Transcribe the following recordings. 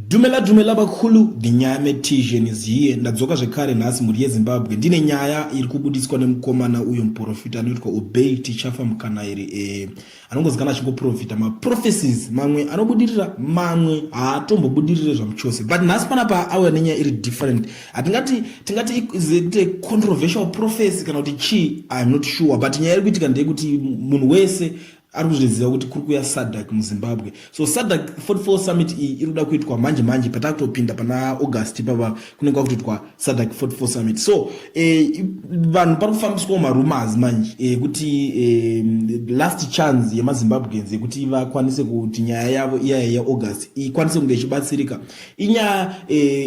Dumela bakulu dinyame tijeni ziye ndadzoka zvekare nhasi muri yeZimbabwe ndine nyaya iri kubudiswa nemukomana uyo muprofita anoitwa Obey Tichafa Mukanairi anongozikana achingoprofita maprophecies mamwe anobudirira mamwe haatombobudirire zvamuchose but nhasi panapa auya nenyaya iri different tingati is controversial prophecy kana kuti chii I'm not sure but nyaya iri kuitika ndeyekuti munhu wese ari kuzviziva kuti kuri kuya SADC muZimbabwe. So SADC 44 summit iri kuda kuitwa manje patakutopinda pana August papa kunenge kuitwa SADC 44 summit. So vanhu pari kufambiswa marumors manje kuti last chance yemaZimbabweans yekuti vakwanise kuti nyaya yavo iya yaAugust ikwanise kunge ichibatsirika. Inyaya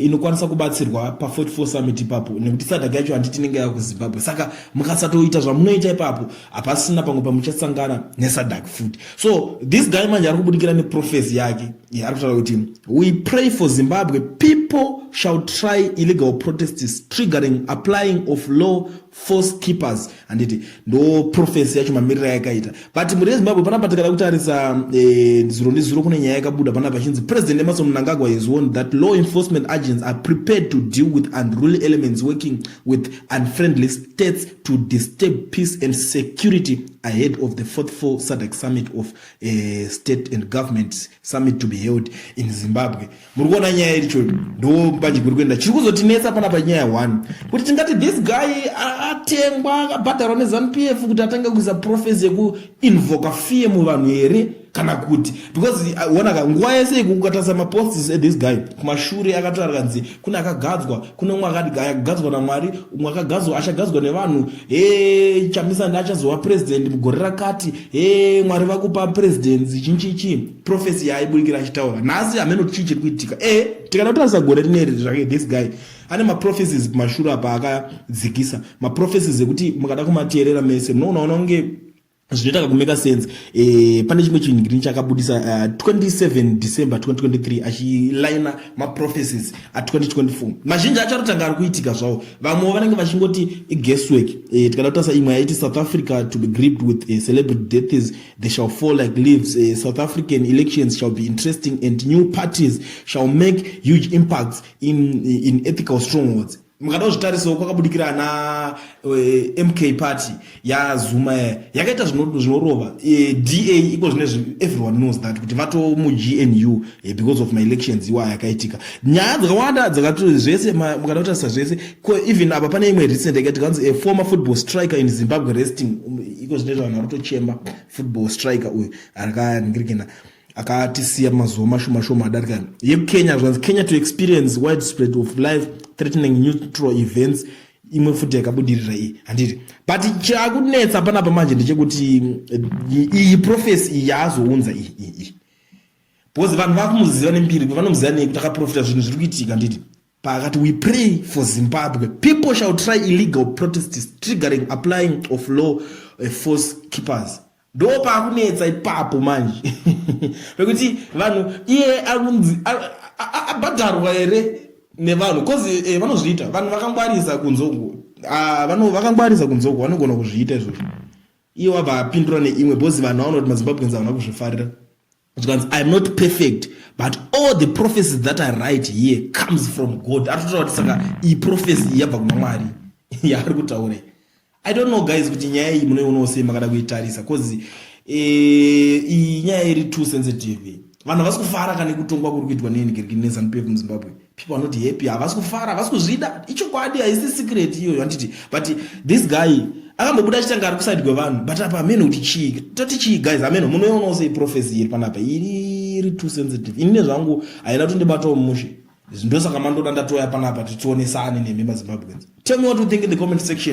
inokwanisa kubatsirwa pa 44 summit ipapo nekuti SADC yacho handiti inenge yakuZimbabwe. Saka mukasatoita zvamunoita ipapo hapasina pamwe pamuchasangana neSADC food. So this guy manje ari kubudikira neprophecy yake ari kutaura kuti we pray for Zimbabwe people shall try illegal protests triggering applying of law force keepers anditi ndo prophecy yacho mamirira yakaita but muri Zimbabwe panapa tikada kutarisa zero ndizuro kune nyaya yakabuda panapa chinzi President Emmerson Mnangagwa has warned that law enforcement agents are prepared to deal with unruly elements working with unfriendly states to disturb peace and security ahead of the 44th SADC summit of state and government summit to be held in Zimbabwe. Murikuona nyaya iricho ndo panje kuri kuenda chiri kuzotinetsa panapa nyaya 1 kuti tingati this guy atengwa akabhadharwa neZANU-PF kuti atange kuisa prophecy yekuinvoka fear muvanhu here kana kuti because wona nguva yese ikukatarisa maposts this guy kumashure akataura kanzi kuna akagadzwa kuna umwe akagadzwa naMwari umwe akagadzwa achagadzwa nevanhu chamisa ndachazova president mugore rakati Mwari vakupa president chinchichi prophecy yaibudikira achitaura nhasi hameno chichiri kuitika tikada kutarisa gore rineri zvake this guy ane maprophecies kumashure apa akadzikisa maprophecies ekuti mukada kumateerera mese munoona unge zvinoita kumeka sense pane chimwe chinhu chakabudisa 27 December 2023 achilina maprophecies a2024 mazhinji acho arikutanga ari kuitika zvawo vamwe vanenge vachingoti guesswork tikada kutarisa imwe yaiti South Africa to be gripped with celebrity deaths they shall fall like leaves South African elections shall be interesting and new parties shall make huge impacts in ethical strongholds. Mukada kuzvitarisawo kwakabudikira na MK party yaZuma yakaita zvinorova DA iko zvinezvi everyone knows that kuti vato muGNU because of my elections iwa yakaitika nyaya dzakawanda dzakati zvese mukada kutarisa zvese even apa pane imwe recent yakati kanzi a former football striker in Zimbabwe resting iko zvinezvi vanhu varitochema football striker uyu akaningiririkana akatisiya mazuva mashoma adarika yeKenya zvanzi Kenya to experience widespread of life threatening neutral events imwe futi yakabudirira iyi handiti but chakunetsa panapa manje ndechekuti iyi prophecy iyi yazounza iyi because vanhu vakumuziva nembiri vanomuziva nekuti akaprofita zvinhu zviri kuitika handiti pakati we pray for Zimbabwe people shall try illegal protests triggering applying of law force keepers ndo pakunetsa ipapo manje pekuti vanhu iye abhadharwa here nevanhu cause vanozviita vanhu vakangwarisa kunzongo vakangwarisa kunzongo vanogona kuzviita izvozvo iye wabva apindura neimwe bhozi vanhu vaona kuti maZimbabweans havana kuzvifarira zvikanzi I am not perfect but all the prophecies that I write here comes from God aritotaura kuti saka iyi prophecy yabva kuna Mwari yaari kutaura I don't know guys kuti nyaya iyi munoiona sei makada kuitarisa cause iyi nyaya iri too sensitive vanhu havasi kufara kana kutongwa kuri kuitwa neZANU-PF muZimbabwe people are not happy havasi kufara havasi kuzvida ichokwadi haisi secret iyoyo handiti but this guy akambobuda achitanga ari kuside kwevanhu but apa ameno kuti chii toti chii guys ameno munoiona sei prophecy iri panapa iri too sensitive ini nezvangu haina kutondibatawo mushe ndosaka mandoda ndatoya panapa titionesane nemi maZimbabweans. Tell me what you think in the comment section.